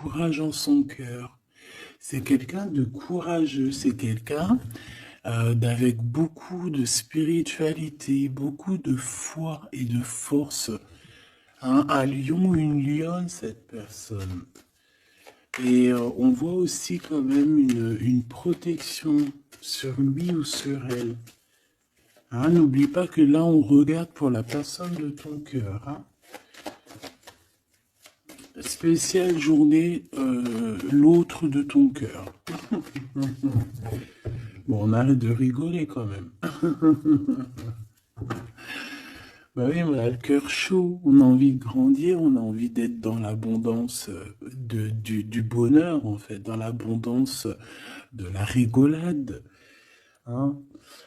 courage en son cœur. C'est quelqu'un de courageux, c'est quelqu'un d'avec beaucoup de spiritualité, beaucoup de foi et de force. Hein, un lion ou une lionne, cette personne. Et on voit aussi quand même une protection sur lui ou sur elle. Hein, n'oublie pas que là, on regarde pour la personne de ton cœur. Hein. Spéciale journée, l'autre de ton cœur. Bon, on arrête de rigoler quand même. Bah oui, on a le cœur chaud, on a envie de grandir, on a envie d'être dans l'abondance du bonheur, en fait, dans l'abondance de la rigolade. Hein.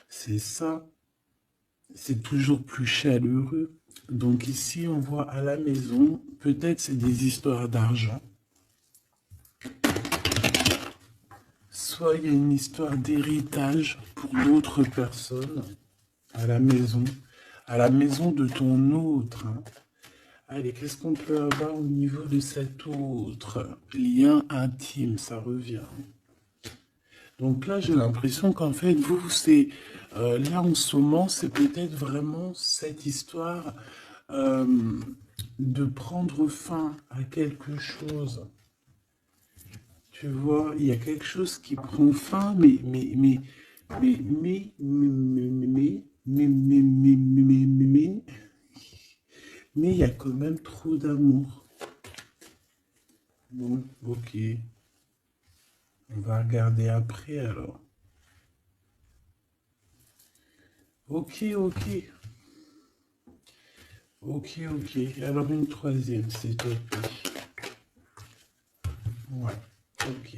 C'est ça, c'est toujours plus chaleureux. Donc ici, on voit à la maison, peut-être c'est des histoires d'argent, soit il y a une histoire d'héritage pour d'autres personnes à la maison de ton autre. Hein. Allez, qu'est-ce qu'on peut avoir au niveau de cet autre lien intime, ça revient. Donc là, j'ai l'impression qu'en fait, vous, c'est là en ce moment, c'est peut-être vraiment cette histoire euh, de prendre fin à quelque chose. Tu vois, il y a quelque chose qui prend fin, mais il y a quand même trop d'amour. Bon, ok. On va regarder après alors. Ok, ok. Ok, ok. Alors une troisième, s'il te plaît. Ouais, ok.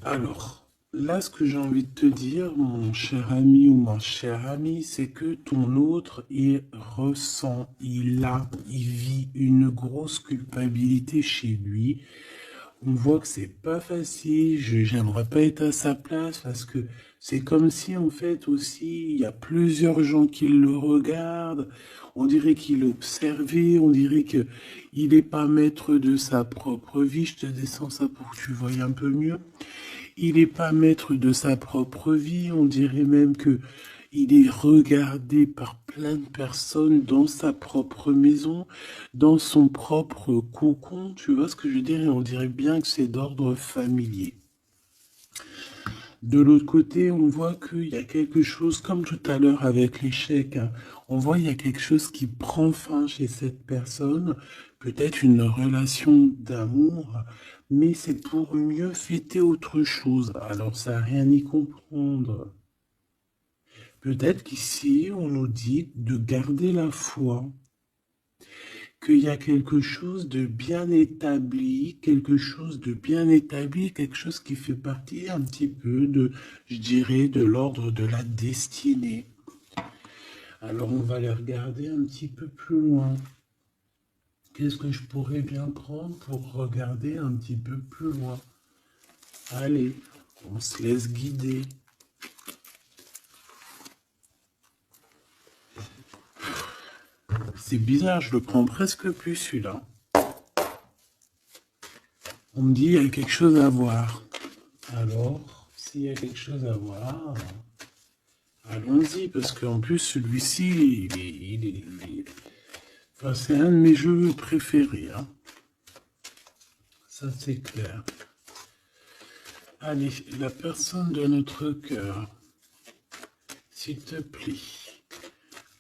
Alors, là, ce que j'ai envie de te dire, mon cher ami ou ma chère amie, c'est que ton autre, il ressent, il vit une grosse culpabilité chez lui. On voit que c'est pas facile, j'aimerais pas être à sa place parce que c'est comme si en fait aussi il y a plusieurs gens qui le regardent, on dirait qu'il est observé, on dirait que il est pas maître de sa propre vie, je te descends ça pour que tu voyes un peu mieux. Il n'est pas maître de sa propre vie, on dirait même que il est regardé par plein de personnes dans sa propre maison, dans son propre cocon, tu vois ce que je veux dire, et on dirait bien que c'est d'ordre familier. De l'autre côté, on voit qu'il y a quelque chose, comme tout à l'heure avec l'échec, hein, on voit qu'il y a quelque chose qui prend fin chez cette personne, peut-être une relation d'amour, mais c'est pour mieux fêter autre chose. Alors ça n'a rien à y comprendre. Peut-être qu'ici, on nous dit de garder la foi, qu'il y a quelque chose de bien établi, quelque chose qui fait partie un petit peu de, je dirais, de l'ordre de la destinée. Alors on va les regarder un petit peu plus loin. Qu'est-ce que je pourrais bien prendre pour regarder un petit peu plus loin? Allez, on se laisse guider. C'est bizarre, je le prends presque plus celui-là. On me dit il y a quelque chose à voir. Alors, s'il y a quelque chose à voir, allons-y, parce qu'en plus celui-ci, enfin, c'est un de mes jeux préférés. Hein. Ça c'est clair. Allez, la personne de notre cœur, s'il te plaît.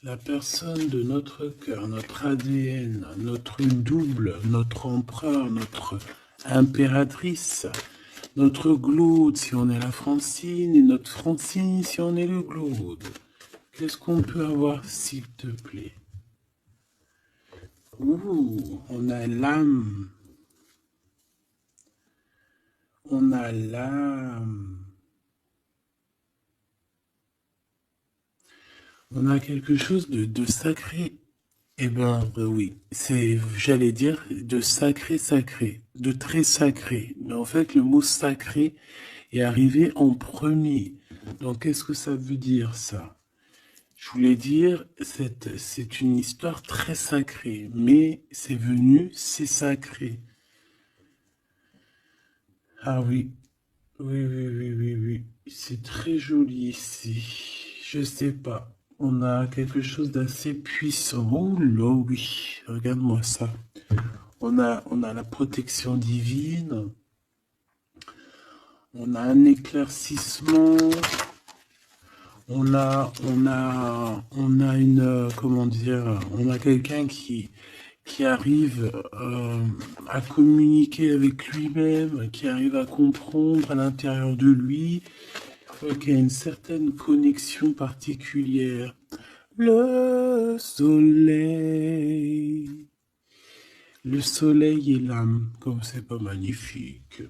La personne de notre cœur, notre ADN, notre double, notre empereur, notre impératrice, notre Glaude si on est la Francine et notre Francine si on est le Glaude. Qu'est-ce qu'on peut avoir s'il te plaît? Ouh, on a l'âme. On a l'âme. On a quelque chose de sacré. Eh ben oui, c'est, j'allais dire, de sacré sacré, de très sacré. Mais en fait, le mot sacré est arrivé en premier. Donc, qu'est-ce que ça veut dire ça? Je voulais dire, c'est une histoire très sacrée, mais c'est venu, c'est sacré. Ah oui, oui, oui, oui, oui, oui. C'est très joli ici. Je sais pas. On a quelque chose d'assez puissant. Oh là, oui. Regarde-moi ça. On a la protection divine. On a un éclaircissement. On a une, comment dire, on a quelqu'un qui arrive à communiquer avec lui-même, qui arrive à comprendre à l'intérieur de lui, qui a une certaine connexion particulière. Le soleil et l'âme, comme c'est pas magnifique.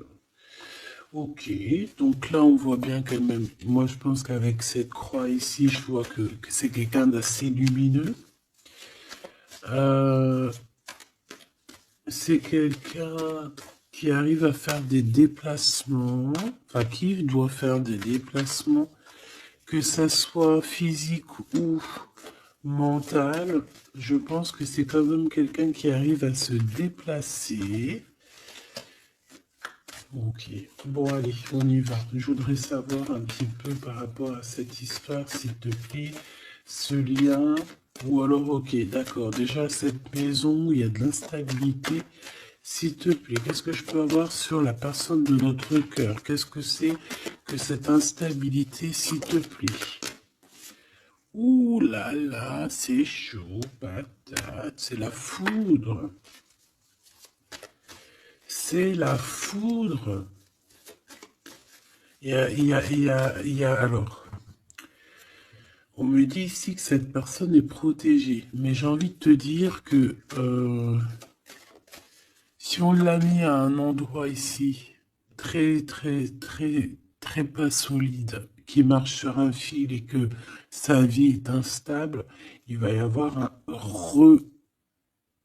Ok, donc là on voit bien quand même, moi je pense qu'avec cette croix ici, je vois que c'est quelqu'un d'assez lumineux. Euh, c'est quelqu'un qui arrive à faire des déplacements, enfin qui doit faire des déplacements, que ça soit physique ou mental. Je pense que c'est quand même quelqu'un qui arrive à se déplacer. Ok, bon allez, on y va. Je voudrais savoir un petit peu par rapport à cette histoire, s'il te plaît, ce lien, ou alors ok, d'accord, déjà cette maison où il y a de l'instabilité, s'il te plaît, qu'est-ce que je peux avoir sur la personne de notre cœur? Qu'est-ce que c'est que cette instabilité, s'il te plaît? Ouh là là, c'est chaud, patate, c'est la foudre. C'est la foudre. Alors, on me dit ici que cette personne est protégée, mais j'ai envie de te dire que si on l'a mis à un endroit ici, très, très, très, très pas solide, qui marche sur un fil et que sa vie est instable, il va y avoir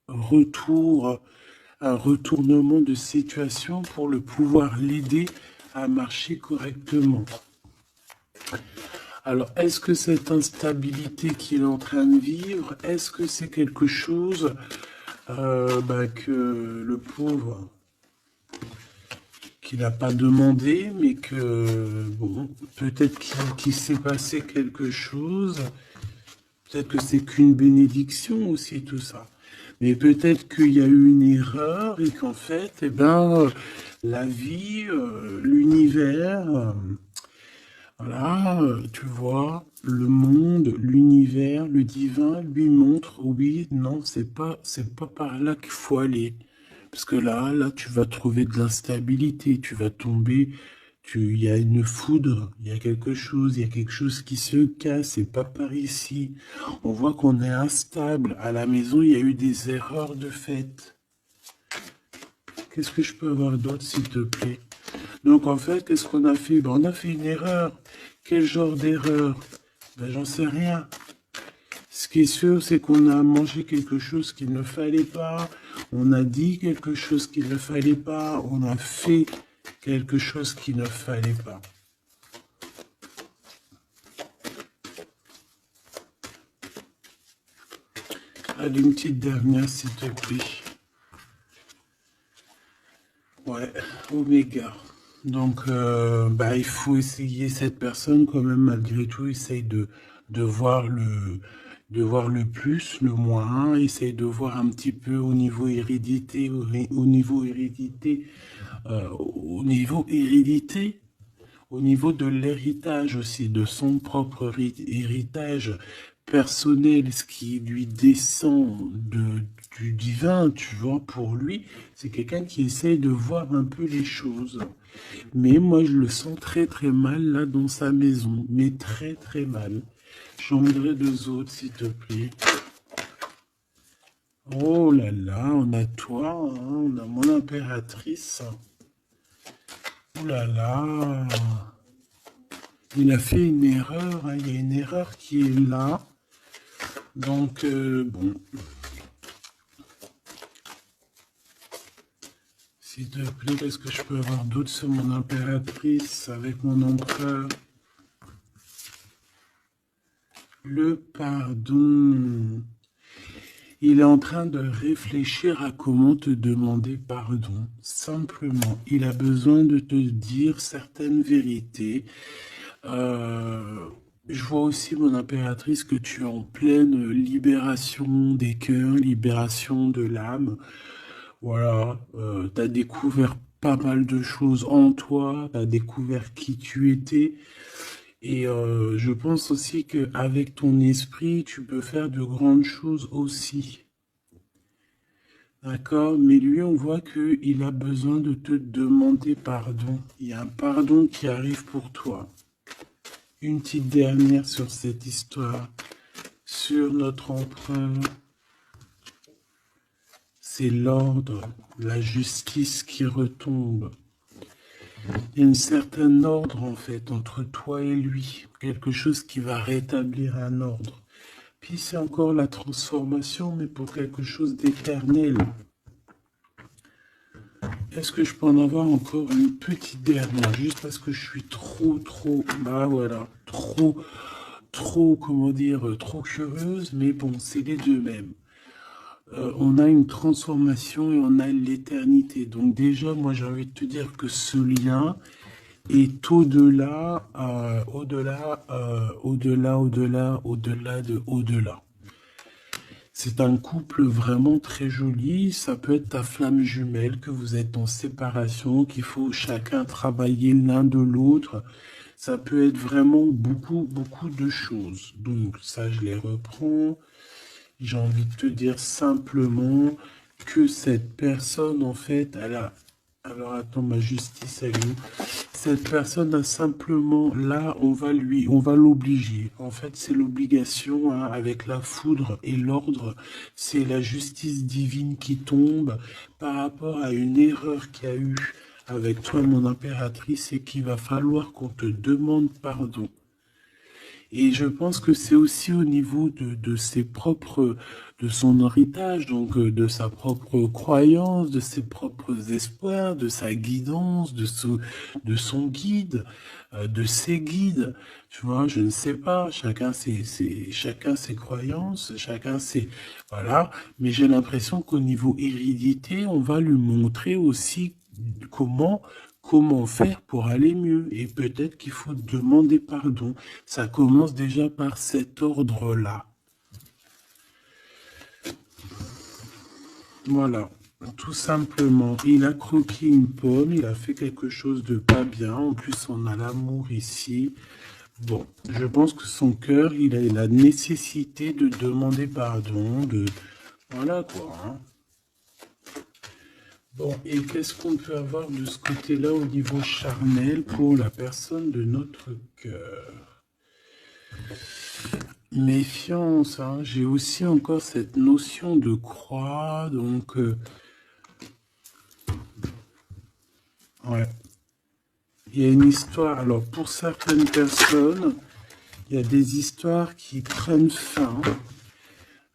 retour, un retournement de situation pour le pouvoir l'aider à marcher correctement. Alors, est-ce que cette instabilité qu'il est en train de vivre, est-ce que c'est quelque chose que le pauvre, qu'il n'a pas demandé, mais que, bon, peut-être qu'il s'est passé quelque chose, peut-être que c'est qu'une bénédiction aussi, tout ça. Mais peut-être qu'il y a eu une erreur et qu'en fait, eh ben, la vie, l'univers, voilà, tu vois, le monde, l'univers, le divin lui montre, oui, non, c'est pas par là qu'il faut aller. Parce que là, tu vas trouver de l'instabilité, tu vas tomber, il y a une foudre, il y a quelque chose qui se casse, c'est pas par ici. On voit qu'on est instable. À la maison, il y a eu des erreurs de fait. Qu'est-ce que je peux avoir d'autre, s'il te plaît? Donc en fait, qu'est-ce qu'on a fait? Ben, on a fait une erreur. Quel genre d'erreur? Ben, j'en sais rien. Ce qui est sûr, c'est qu'on a mangé quelque chose qu'il ne fallait pas, on a dit quelque chose qu'il ne fallait pas, on a fait quelque chose qu'il ne fallait pas. Allez, une petite dernière, s'il te plaît. Ouais, Oméga. Donc, il faut essayer, cette personne, quand même, malgré tout, essaye de voir le plus, le moins, essaye de voir un petit peu au niveau hérédité, au niveau hérédité, au niveau de l'héritage aussi, de son propre héritage personnel, ce qui lui descend du divin, tu vois, pour lui, c'est quelqu'un qui essaye de voir un peu les choses. Mais moi, je le sens très très mal là dans sa maison, mais très très mal. J'en voudrais deux autres, s'il te plaît. Oh là là, on a toi, hein, on a mon impératrice. Oh là là. Il a fait une erreur, hein, il y a une erreur qui est là. Donc, bon. S'il te plaît, qu'est-ce que je peux avoir d'autre sur mon impératrice avec mon empereur? Le pardon. Il est en train de réfléchir à comment te demander pardon. Simplement, il a besoin de te dire certaines vérités. Euh, je vois aussi, mon impératrice, que tu es en pleine libération des cœurs, libération de l'âme. Voilà, tu as découvert pas mal de choses en toi, tu as découvert qui tu étais. Et je pense aussi qu'avec ton esprit, tu peux faire de grandes choses aussi. D'accord? Mais lui, on voit qu'il a besoin de te demander pardon. Il y a un pardon qui arrive pour toi. Une petite dernière sur cette histoire, sur notre empereur. C'est l'ordre, la justice qui retombe. Il y a une certaine ordre en fait entre toi et lui, quelque chose qui va rétablir un ordre. Puis c'est encore la transformation, mais pour quelque chose d'éternel. Est-ce que je peux en avoir encore une petite dernière, juste parce que je suis bah voilà, comment dire, trop curieuse, mais bon, c'est les deux mêmes. On a une transformation et on a l'éternité. Donc déjà, moi j'ai envie de te dire que ce lien est au-delà, au-delà de au-delà. C'est un couple vraiment très joli. Ça peut être ta flamme jumelle, que vous êtes en séparation, qu'il faut chacun travailler l'un de l'autre. Ça peut être vraiment beaucoup de choses. Donc ça, je les reprends. J'ai envie de te dire simplement que cette personne, en fait, elle a... Alors attends, ma justice, elle est où? Cette personne a simplement, là, on va l'obliger. En fait, c'est l'obligation, hein, avec la foudre et l'ordre. C'est la justice divine qui tombe par rapport à une erreur qu'il y a eu avec toi, mon impératrice, et qu'il va falloir qu'on te demande pardon. Et je pense que c'est aussi au niveau de ses propres, de son héritage, donc de sa propre croyance, de ses propres espoirs, de sa guidance, de son guide, de ses guides. Tu vois, je ne sais pas, chacun ses croyances, chacun ses, voilà. Mais j'ai l'impression qu'au niveau hérédité, on va lui montrer aussi comment faire pour aller mieux. Et peut-être qu'il faut demander pardon. Ça commence déjà par cet ordre-là. Voilà, tout simplement. Il a croqué une pomme, il a fait quelque chose de pas bien. En plus, on a l'amour ici. Bon, je pense que son cœur, il a la nécessité de demander pardon, Voilà quoi, hein. Bon, et qu'est-ce qu'on peut avoir de ce côté-là au niveau charnel pour la personne de notre cœur? Méfiance, hein. J'ai aussi encore cette notion de croix, donc... ouais. Il y a une histoire, alors pour certaines personnes, il y a des histoires qui prennent fin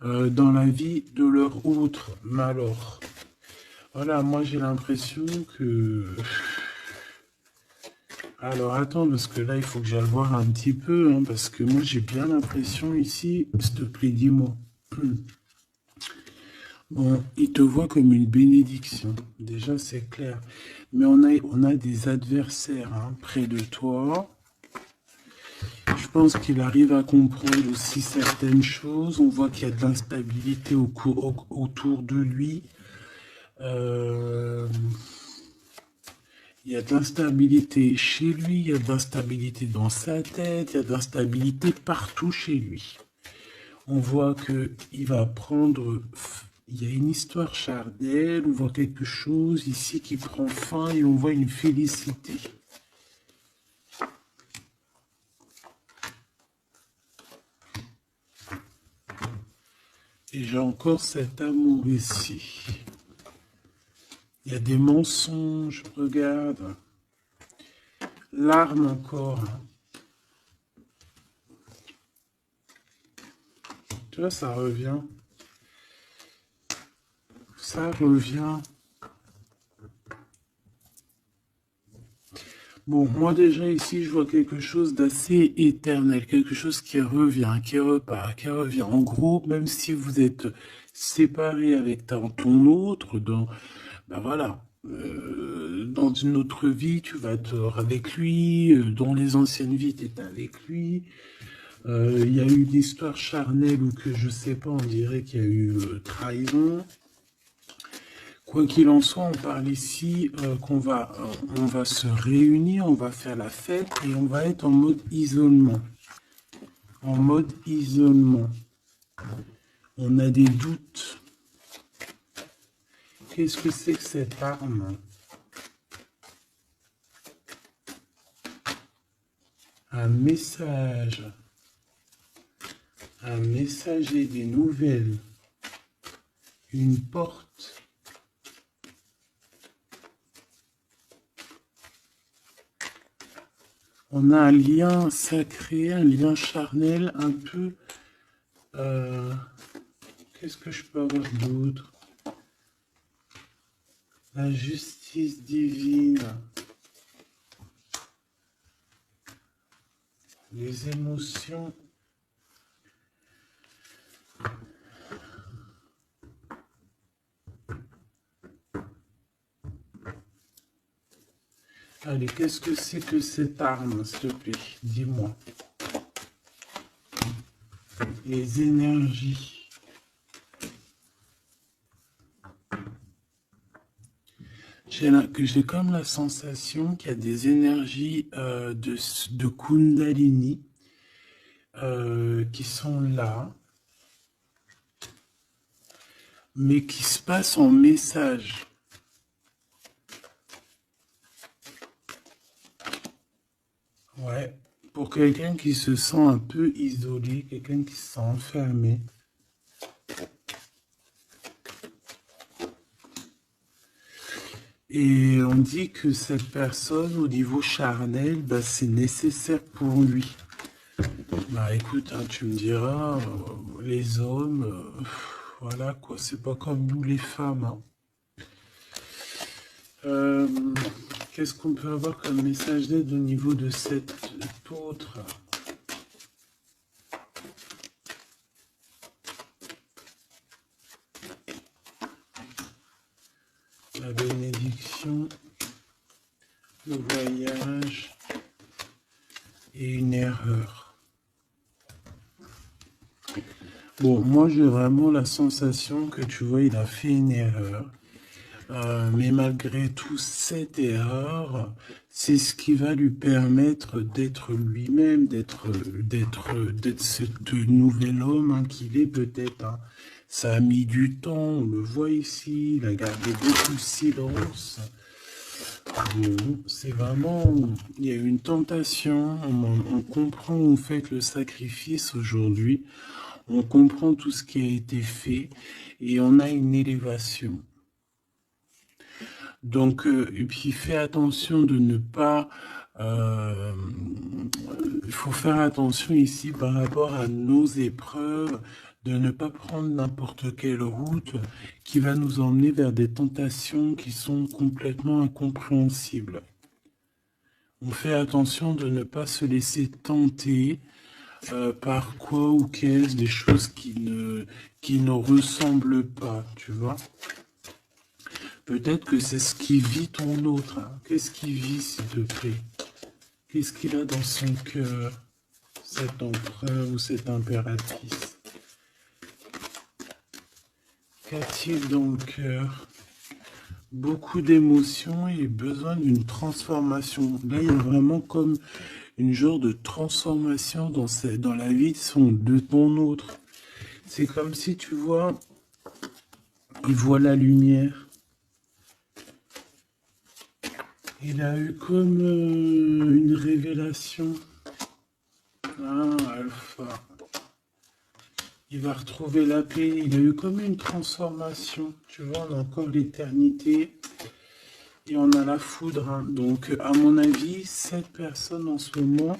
dans la vie de leur autre. Mais alors, voilà, moi j'ai l'impression que... Alors attends, parce que là il faut que j'aille voir un petit peu, hein, parce que moi j'ai bien l'impression ici, s'il te plaît, dis-moi. Bon, il te voit comme une bénédiction, déjà c'est clair. Mais on a des adversaires, hein, près de toi. Je pense qu'il arrive à comprendre aussi certaines choses. On voit qu'il y a de l'instabilité autour de lui. Il y a de l'instabilité chez lui, il y a de l'instabilité dans sa tête, il y a de l'instabilité partout chez lui. On voit qu'il va prendre... Il y a une histoire charnelle, on voit quelque chose ici qui prend fin et on voit une félicité. Et j'ai encore cet amour ici. Il y a des mensonges, regarde. L'arme encore. Tu vois, ça revient. Ça revient. Bon, moi déjà ici, je vois quelque chose d'assez éternel, quelque chose qui revient, qui repart, qui revient. En gros, même si vous êtes séparé avec ton autre, ben voilà, dans une autre vie, tu vas être avec lui, dans les anciennes vies, tu étais avec lui. Il y a eu une histoire charnelle ou que je sais pas, on dirait qu'il y a eu trahison. Quoi qu'il en soit, on parle ici on va se réunir, on va faire la fête et on va être en mode isolement. En mode isolement. On a des doutes. Qu'est-ce que c'est que cette arme? Un message. Un messager des nouvelles. Une porte. On a un lien sacré, un lien charnel, un peu... qu'est-ce que je peux avoir d'autre? La justice divine. Les émotions. Allez, qu'est-ce que c'est que cette arme, s'il te plaît? Dis-moi. Les énergies. J'ai comme la sensation qu'il y a des énergies de Kundalini qui sont là, mais qui se passent en message. Ouais, pour quelqu'un qui se sent un peu isolé, quelqu'un qui se sent enfermé. Et on dit que cette personne, au niveau charnel, bah, c'est nécessaire pour lui. Bah écoute, hein, tu me diras, les hommes, voilà quoi, c'est pas comme nous les femmes. Hein. Qu'est-ce qu'on peut avoir comme message d'aide au niveau de cet autre? La bénédiction, le voyage et une erreur. Bon, moi j'ai vraiment la sensation que tu vois, il a fait une erreur. Mais malgré tout, cette erreur, c'est ce qui va lui permettre d'être lui-même, d'être ce nouvel homme hein, qu'il est peut-être. Hein. Ça a mis du temps, on le voit ici, il a gardé beaucoup de silence. Bon, c'est vraiment, il y a eu une tentation, on comprend où vous faites le sacrifice aujourd'hui, on comprend tout ce qui a été fait et on a une élévation. Donc, et puis fais attention de ne pas... il faut faire attention ici par rapport à nos épreuves, de ne pas prendre n'importe quelle route qui va nous emmener vers des tentations qui sont complètement incompréhensibles. On fait attention de ne pas se laisser tenter par quoi ou qu'est-ce, des choses qui ne ressemblent pas, tu vois. Peut-être que c'est ce qui vit ton autre. Hein. Qu'est-ce qu'il vit, s'il te plaît? Qu'est-ce qu'il a dans son cœur, cet empereur ou cette impératrice? Qu'a-t-il dans le cœur? Beaucoup d'émotions et besoin d'une transformation. Là, il y a vraiment comme une genre de transformation dans la vie de ton autre. C'est comme si, tu vois, il voit la lumière. Il a eu comme une révélation. Ah, Alpha. Il va retrouver la paix. Il a eu comme une transformation. Tu vois, on a encore l'éternité. Et on a la foudre. Hein. Donc, à mon avis, cette personne en ce moment,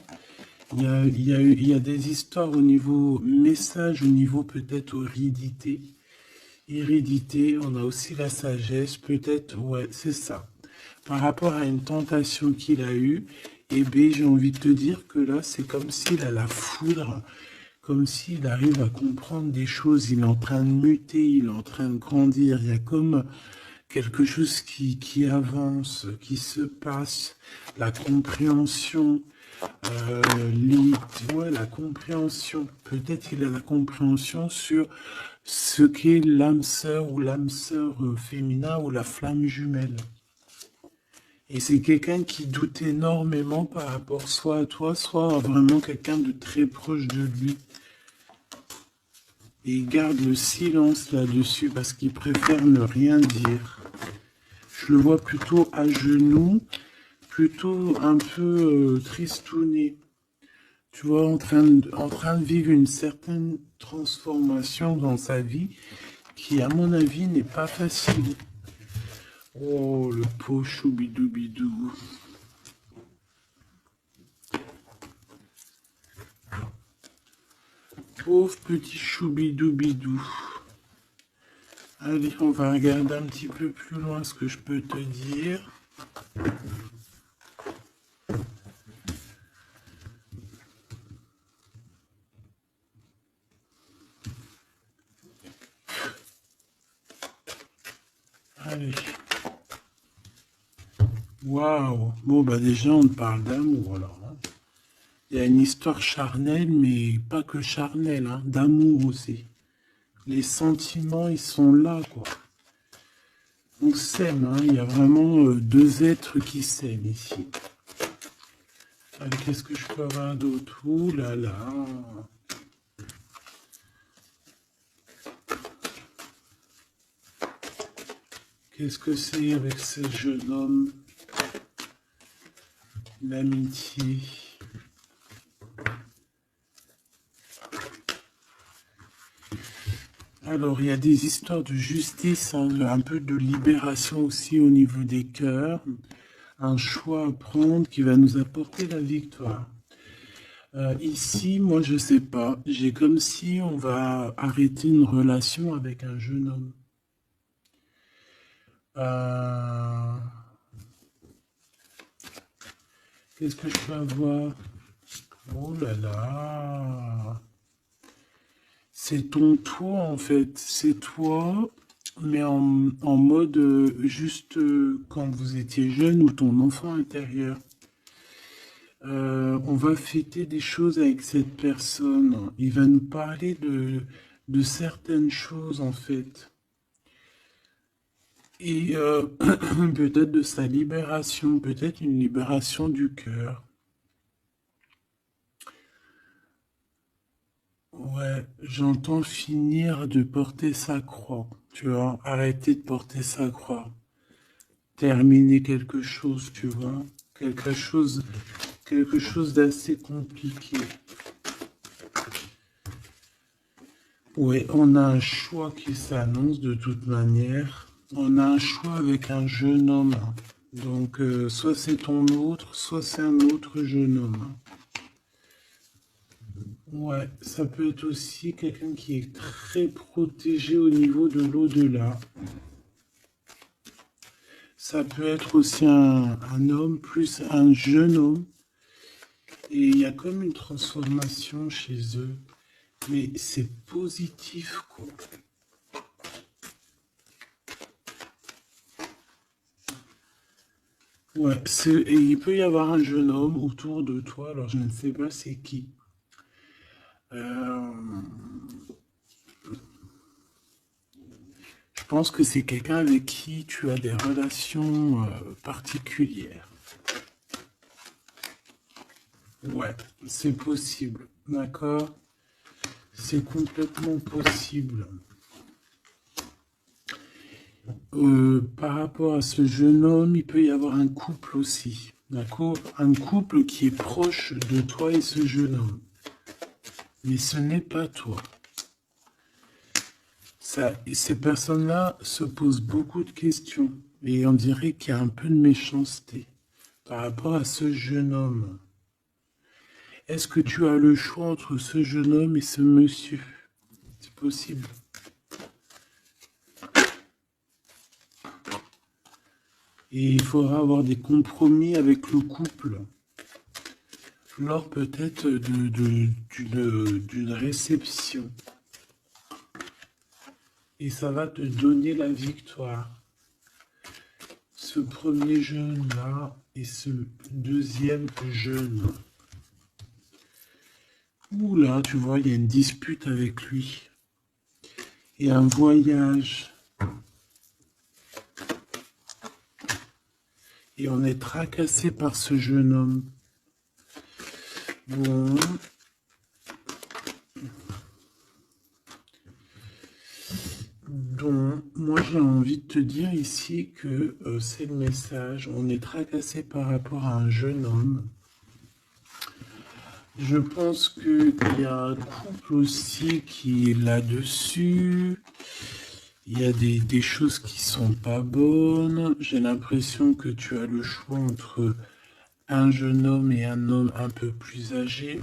il y a des histoires au niveau message, au niveau peut-être hérédité. Hérédité, on a aussi la sagesse. Peut-être, ouais, c'est ça. Par rapport à une tentation qu'il a eue, eh bien, j'ai envie de te dire que là, c'est comme s'il a la foudre comme s'il arrive à comprendre des choses, il est en train de muter, il est en train de grandir, il y a comme quelque chose qui avance, qui se passe, la compréhension, ouais, la compréhension, peut-être qu'il a la compréhension sur ce qu'est l'âme sœur ou l'âme sœur féminin ou la flamme jumelle. Et c'est quelqu'un qui doute énormément par rapport soit à toi, soit à vraiment quelqu'un de très proche de lui. Et il garde le silence là-dessus parce qu'il préfère ne rien dire. Je le vois plutôt à genoux, plutôt un peu tristouné. Tu vois, en train de vivre une certaine transformation dans sa vie qui, à mon avis, n'est pas facile. Oh, le pauvre choubidoubidou. Pauvre petit choubidoubidou. Allez, on va regarder un petit peu plus loin ce que je peux te dire. Allez. Waouh. Bon, bah déjà, on parle d'amour, alors. Hein. Il y a une histoire charnelle, mais pas que charnelle, hein, d'amour aussi. Les sentiments, ils sont là, quoi. On s'aime, hein. Il y a vraiment deux êtres qui s'aiment ici. Allez, qu'est-ce que je peux avoir d'autre? Ouh là là. Qu'est-ce que c'est avec ce jeune homme? L'amitié. Alors, il y a des histoires de justice, hein, un peu de libération aussi au niveau des cœurs. Un choix à prendre qui va nous apporter la victoire. Ici, moi, je sais pas. J'ai comme si on va arrêter une relation avec un jeune homme. Qu'est-ce que je peux avoir? Oh là là! C'est ton toi, en fait. C'est toi, mais en mode juste quand vous étiez jeune ou ton enfant intérieur. On va fêter des choses avec cette personne. Il va nous parler de certaines choses, en fait. Et peut-être de sa libération, peut-être une libération du cœur. Ouais, j'entends finir de porter sa croix. Tu vois, arrêter de porter sa croix. Terminer quelque chose, tu vois. Quelque chose d'assez compliqué. Ouais, on a un choix qui s'annonce de toute manière. On a un choix avec un jeune homme. Donc, soit c'est ton autre, soit c'est un autre jeune homme. Ouais, ça peut être aussi quelqu'un qui est très protégé au niveau de l'au-delà. Ça peut être aussi un homme plus un jeune homme. Et il y a comme une transformation chez eux. Mais c'est positif, quoi. Ouais, et il peut y avoir un jeune homme autour de toi, alors je ne sais pas c'est qui. Euh, je pense que c'est quelqu'un avec qui tu as des relations particulières. Ouais, c'est possible, d'accord? C'est complètement possible. Par rapport à ce jeune homme, il peut y avoir un couple aussi, d'accord? Un couple qui est proche de toi et ce jeune homme. Mais ce n'est pas toi. Ces personnes-là se posent beaucoup de questions et on dirait qu'il y a un peu de méchanceté par rapport à ce jeune homme. Est-ce que tu as le choix entre ce jeune homme et ce monsieur? C'est possible. Et il faudra avoir des compromis avec le couple. lors peut-être d'une réception. Et ça va te donner la victoire. Ce premier jeûne-là et ce deuxième jeûne. Ouh là, tu vois, il y a une dispute avec lui. Et un voyage. Et on est tracassé par ce jeune homme. Bon. Donc, moi j'ai envie de te dire ici que c'est le message. On est tracassé par rapport à un jeune homme. Je pense qu'il y a un couple aussi qui est là-dessus. Il y a des choses qui sont pas bonnes. J'ai l'impression que tu as le choix entre un jeune homme et un homme un peu plus âgé.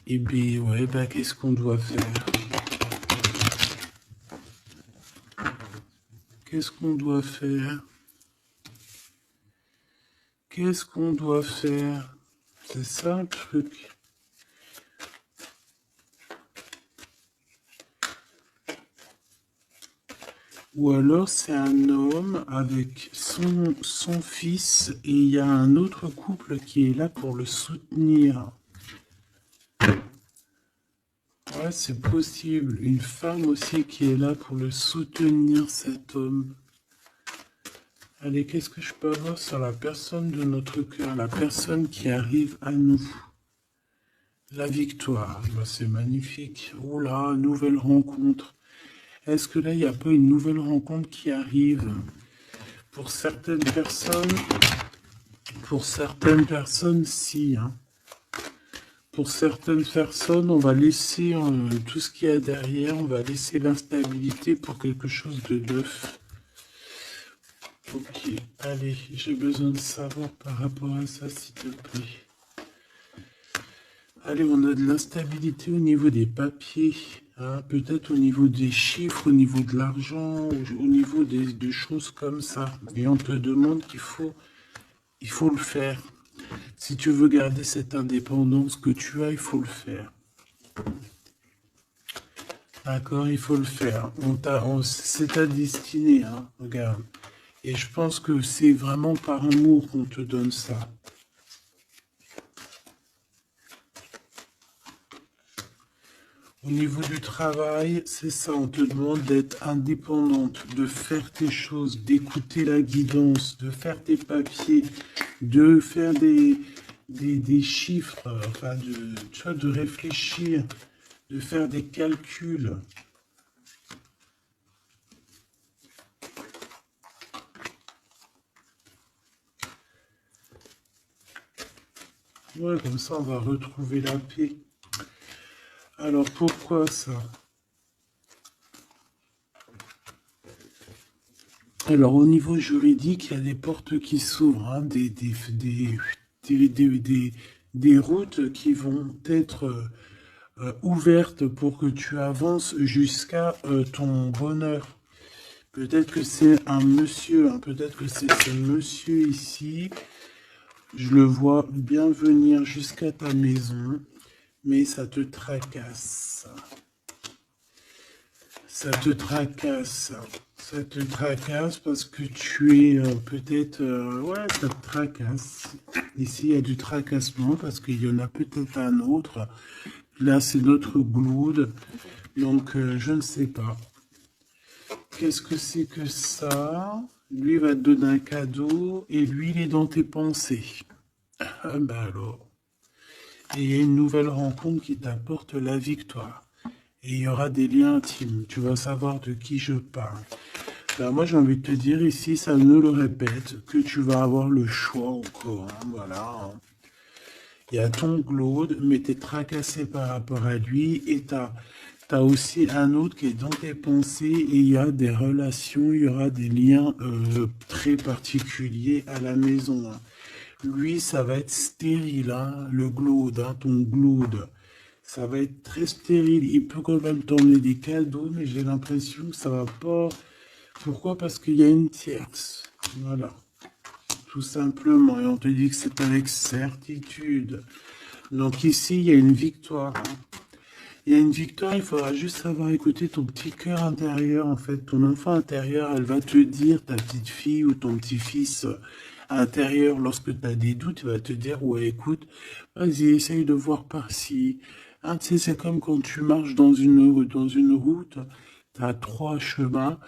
Et bien, ouais, bah, qu'est-ce qu'on doit faire? Qu'est-ce qu'on doit faire? Qu'est-ce qu'on doit faire? C'est ça le truc. Ou alors c'est un homme avec son fils et il y a un autre couple qui est là pour le soutenir. Ouais, c'est possible. Une femme aussi qui est là pour le soutenir, cet homme. Allez, qu'est-ce que je peux avoir sur la personne de notre cœur, la personne qui arrive à nous? La victoire, bah, c'est magnifique. Oh là, nouvelle rencontre. Est-ce que là, il n'y a pas une nouvelle rencontre qui arrive? Pour certaines personnes, si. Hein. Pour certaines personnes, on va laisser tout ce qu'il y a derrière, on va laisser l'instabilité pour quelque chose de neuf. Ok, allez, j'ai besoin de savoir par rapport à ça, s'il te plaît. Allez, on a de l'instabilité au niveau des papiers, hein, peut-être au niveau des chiffres, au niveau de l'argent, au niveau de choses comme ça. Et on te demande qu'il faut le faire. Si tu veux garder cette indépendance que tu as, il faut le faire. D'accord, il faut le faire. C'est ta destinée, hein, regarde. Et je pense que c'est vraiment par amour qu'on te donne ça. Au niveau du travail, c'est ça, on te demande d'être indépendante, de faire tes choses, d'écouter la guidance, de faire tes papiers, de faire des chiffres, enfin, tu vois, de réfléchir, de faire des calculs. Ouais, comme ça, on va retrouver la paix. Alors, pourquoi ça? Alors, au niveau juridique, il y a des portes qui s'ouvrent, hein, des routes qui vont être ouvertes pour que tu avances jusqu'à ton bonheur. Peut-être que c'est un monsieur, hein, peut-être que c'est ce monsieur ici. Je le vois bien venir jusqu'à ta maison, mais ça te tracasse. Ça te tracasse. Ça te tracasse parce que tu es peut-être... ouais, ça te tracasse. Ici, il y a du tracassement parce qu'il y en a peut-être un autre. Là, c'est notre gloude. Donc, je ne sais pas. Qu'est-ce que c'est que ça? Lui va te donner un cadeau et lui, il est dans tes pensées. Ah ben alors. Et il y a une nouvelle rencontre qui t'apporte la victoire. Et il y aura des liens intimes. Tu vas savoir de qui je parle. Ben moi, j'ai envie de te dire ici, ça ne le répète, que tu vas avoir le choix encore. Hein, voilà. Il y a ton Claude, mais tu es tracassé par rapport à lui. Et tu as aussi un autre qui est dans tes pensées. Et il y a des relations, il y aura des liens très particuliers à la maison. Hein. Lui, ça va être stérile, hein, le Claude, hein, ton Claude. Ça va être très stérile. Il peut quand même t'emmener des cadeaux, mais j'ai l'impression que ça va pas. Pourquoi? Parce qu'il y a une tierce. Voilà. tout simplement. Et on te dit que c'est avec certitude. Donc ici, il y a une victoire. Hein. Il y a une victoire, il faudra juste savoir écouter ton petit cœur intérieur, en fait. Ton enfant intérieur, elle va te dire, ta petite fille ou ton petit-fils intérieur, lorsque tu as des doutes, il va te dire, ouais, écoute, vas-y, essaye de voir par-ci. Ah, tu sais, c'est comme quand tu marches dans une route, tu as trois chemins.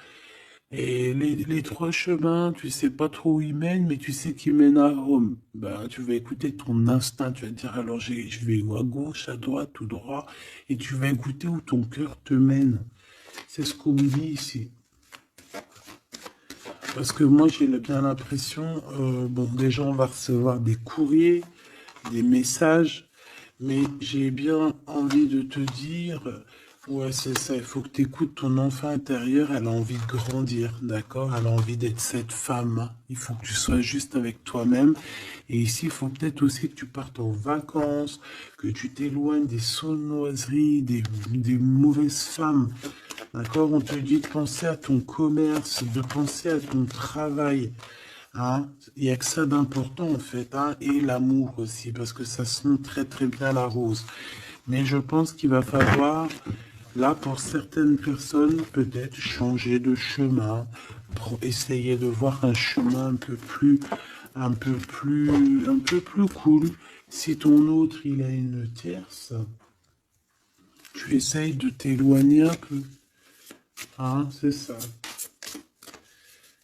Et les trois chemins, tu sais pas trop où ils mènent, mais tu sais qu'ils mènent à Rome. Ben, tu vas écouter ton instinct, tu vas te dire alors je vais à gauche, à droite, tout droit, et tu vas écouter où ton cœur te mène. C'est ce qu'on me dit ici. Parce que moi j'ai bien l'impression, bon déjà on va recevoir des courriers, des messages, mais j'ai bien envie de te dire, ouais, c'est ça, il faut que tu écoutes ton enfant intérieur, elle a envie de grandir, d'accord? Elle a envie d'être cette femme. Il faut que tu sois juste avec toi-même. Et ici, il faut peut-être aussi que tu partes en vacances, que tu t'éloignes des sournoiseries, des mauvaises femmes. D'accord? On te dit de penser à ton commerce, de penser à ton travail. Hein, il n'y a que ça d'important en fait, hein, et l'amour aussi, parce que ça sent très très bien la rose. Mais je pense qu'il va falloir, là pour certaines personnes, peut-être changer de chemin, pour essayer de voir un chemin un peu plus cool. Si ton autre il a une tierce, tu essayes de t'éloigner un peu. Hein, c'est ça.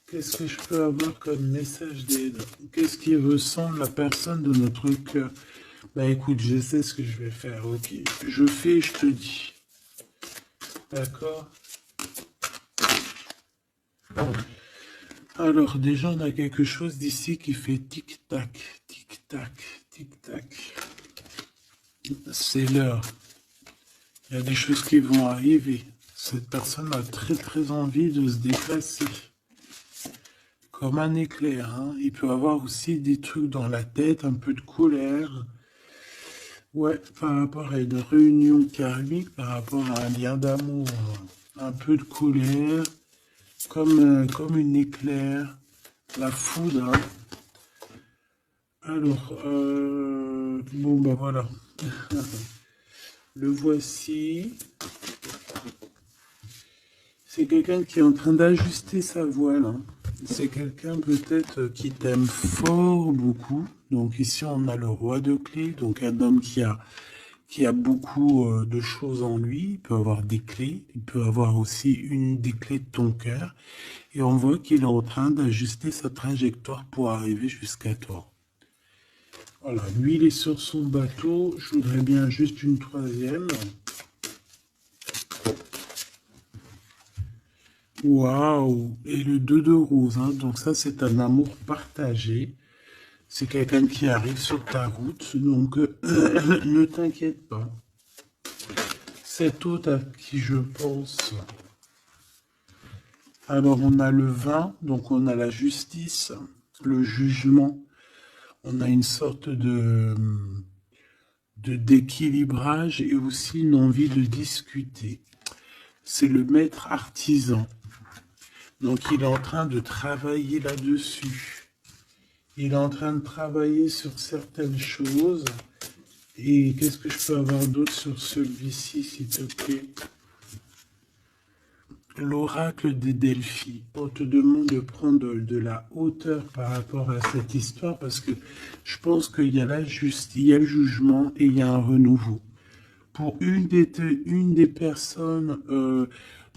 Qu'est-ce que je peux avoir comme message d'aide? Qu'est-ce qui ressemble la personne de notre cœur? Bah écoute, je sais ce que je vais faire, ok. Je fais, je te dis. D'accord? Alors déjà, on a quelque chose d'ici qui fait tic-tac, tic-tac, tic-tac. C'est l'heure. Il y a des choses qui vont arriver. Cette personne a très très envie de se déplacer. Comme un éclair, hein. Il peut avoir aussi des trucs dans la tête, un peu de colère. Ouais, par rapport à une réunion karmique, par rapport à un lien d'amour, un peu de colère, comme une éclair, la foudre. Hein. Alors, bon ben voilà. Le voici. C'est quelqu'un qui est en train d'ajuster sa voile. Hein. C'est quelqu'un peut-être qui t'aime fort beaucoup. Donc ici on a le roi de clés, donc un homme qui a beaucoup de choses en lui. Il peut avoir des clés, il peut avoir aussi une des clés de ton cœur. Et on voit qu'il est en train d'ajuster sa trajectoire pour arriver jusqu'à toi. Voilà, lui il est sur son bateau. Je voudrais bien juste une troisième. Waouh! Et le 2 de rose, hein. Donc ça c'est un amour partagé. C'est quelqu'un qui arrive sur ta route, donc ne t'inquiète pas. Cet autre à qui je pense. Alors on a le 20, donc on a la justice, le jugement. On a une sorte d'équilibrage et aussi une envie de discuter. C'est le maître artisan. Donc il est en train de travailler là-dessus. Il est en train de travailler sur certaines choses. Et qu'est-ce que je peux avoir d'autre sur celui-ci, s'il te plaît? L'oracle des Delphi. On te demande de prendre de la hauteur par rapport à cette histoire parce que je pense qu'il y a il y a le jugement et il y a un renouveau. Pour une des personnes,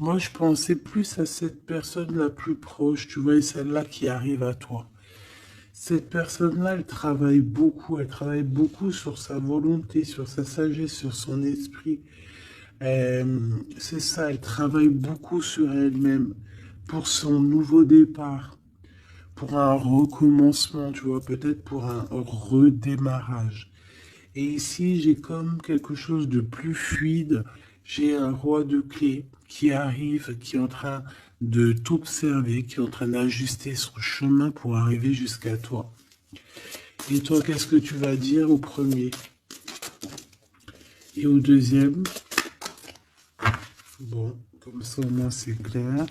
moi je pensais plus à cette personne la plus proche, tu vois, celle-là qui arrive à toi. Cette personne-là, elle travaille beaucoup sur sa volonté, sur sa sagesse, sur son esprit. C'est ça, elle travaille beaucoup sur elle-même pour son nouveau départ, pour un recommencement, tu vois, peut-être pour un redémarrage. Et ici, j'ai comme quelque chose de plus fluide. J'ai un roi de clés qui arrive, qui est en train de t'observer, qui est en train d'ajuster son chemin pour arriver jusqu'à toi. Et toi, qu'est-ce que tu vas dire au premier et au deuxième? Bon, comme ça au moins c'est clair.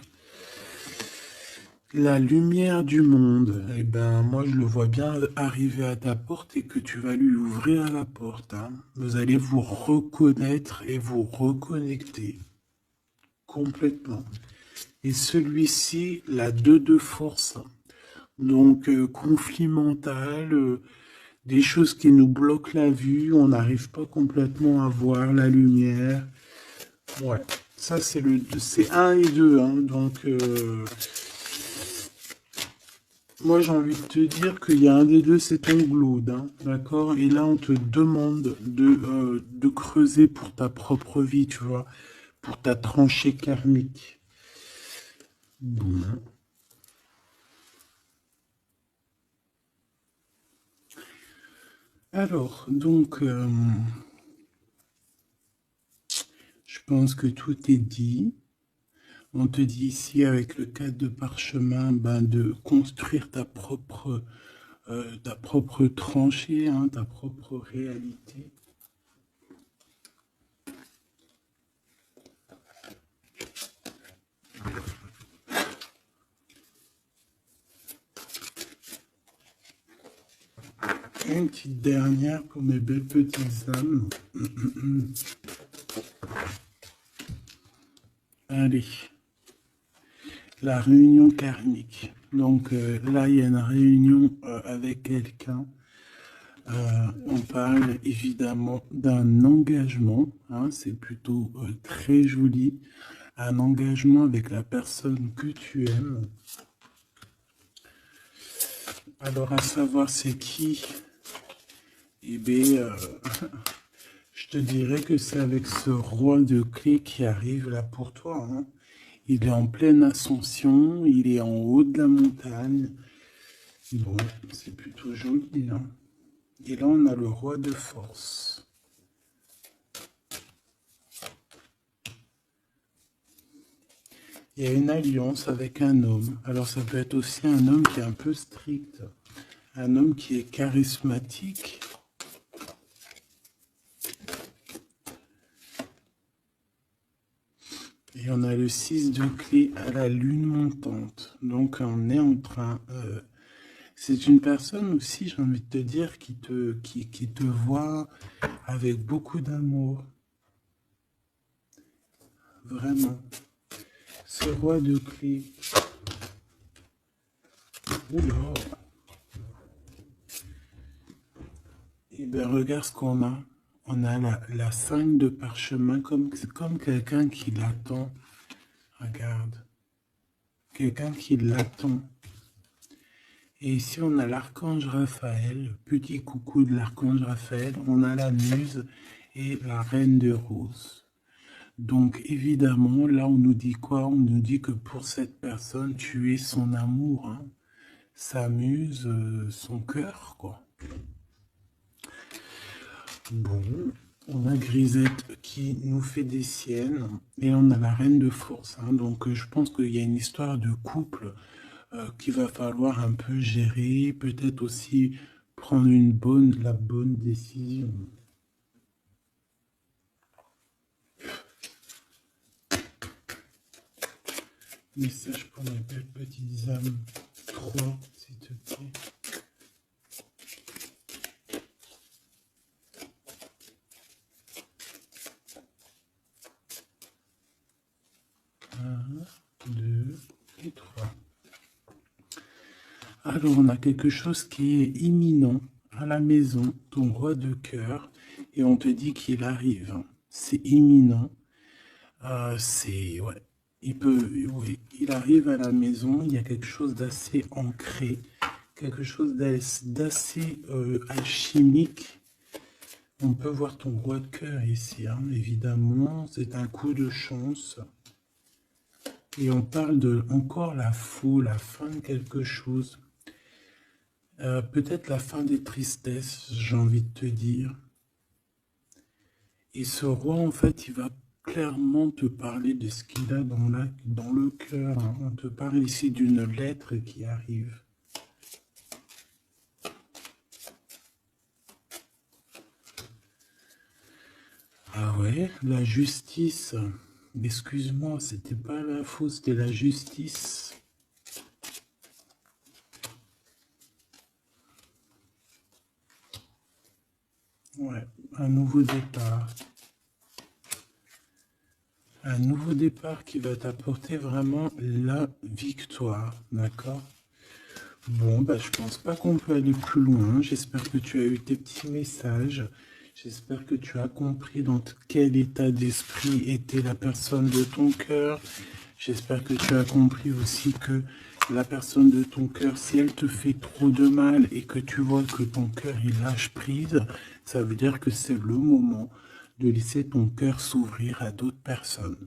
La lumière du monde, eh ben, moi je le vois bien arriver à ta porte et que tu vas lui ouvrir la porte, hein. Vous allez vous reconnaître et vous reconnecter complètement. Et celui-ci, la 2 de force. Donc, conflit mental, des choses qui nous bloquent la vue, on n'arrive pas complètement à voir la lumière. Ouais, ça c'est 1 et 2, hein. Donc, moi j'ai envie de te dire qu'il y a un des deux, c'est ton glaude, hein, d'accord? Et là, on te demande de creuser pour ta propre vie, tu vois, pour ta tranchée karmique. Bon. Alors, donc, je pense que tout est dit. On te dit ici, avec le cadre de parchemin, ben, de construire ta propre tranchée, hein, ta propre réalité. Une petite dernière pour mes belles petites âmes. Allez, la réunion karmique. Donc là, il y a une réunion avec quelqu'un. On parle évidemment d'un engagement, hein, c'est plutôt très joli. Un engagement avec la personne que tu aimes. Alors, à savoir c'est qui? Eh bien, je te dirais que c'est avec ce roi de clé qui arrive là pour toi, hein. Il est en pleine ascension, il est en haut de la montagne. Bon, c'est plutôt joli, hein. Et là, on a le roi de force. Il y a une alliance avec un homme. Alors, ça peut être aussi un homme qui est un peu strict. Un homme qui est charismatique. Et on a le 6 de clé à la lune montante. Donc, on est en train... c'est une personne aussi, j'ai envie de te dire, qui te voit avec beaucoup d'amour. Vraiment. Ce roi de clé. Oula. Et bien, regarde ce qu'on a. On a la 5 de parchemin, c'est comme quelqu'un qui l'attend. Regarde. Quelqu'un qui l'attend. Et ici, on a l'archange Raphaël, petit coucou de l'archange Raphaël. On a la muse et la reine de rose. Donc, évidemment, là, on nous dit quoi? On nous dit que pour cette personne, tu es son amour, hein, sa muse, son cœur, quoi. Bon, on a Grisette qui nous fait des siennes et on a la reine de force, hein. Donc, je pense qu'il y a une histoire de couple qu'il va falloir un peu gérer, peut-être aussi prendre la bonne décision. Message pour mes belles petites âmes. 3, s'il te plaît. Un, 2 et 3. Alors, on a quelque chose qui est imminent à la maison, ton roi de cœur, et on te dit qu'il arrive. C'est imminent. Ouais. Oui, il arrive à la maison, il y a quelque chose d'assez ancré, quelque chose d'assez alchimique. On peut voir ton roi de cœur ici, hein, évidemment, c'est un coup de chance. Et on parle de encore la foule, la fin de quelque chose. Peut-être la fin des tristesses, j'ai envie de te dire. Et ce roi, en fait, il va clairement te parler de ce qu'il a dans le cœur, hein. On te parle ici d'une lettre qui arrive. Ah ouais, la justice. Excuse-moi, c'était pas la faute, c'était la justice. Ouais, un nouveau départ. Un nouveau départ qui va t'apporter vraiment la victoire, d'accord? Bon, bah, je pense pas qu'on peut aller plus loin. J'espère que tu as eu tes petits messages. J'espère que tu as compris dans quel état d'esprit était la personne de ton cœur. J'espère que tu as compris aussi que la personne de ton cœur, si elle te fait trop de mal et que tu vois que ton cœur il lâche prise, ça veut dire que c'est le moment de laisser ton cœur s'ouvrir à d'autres personnes.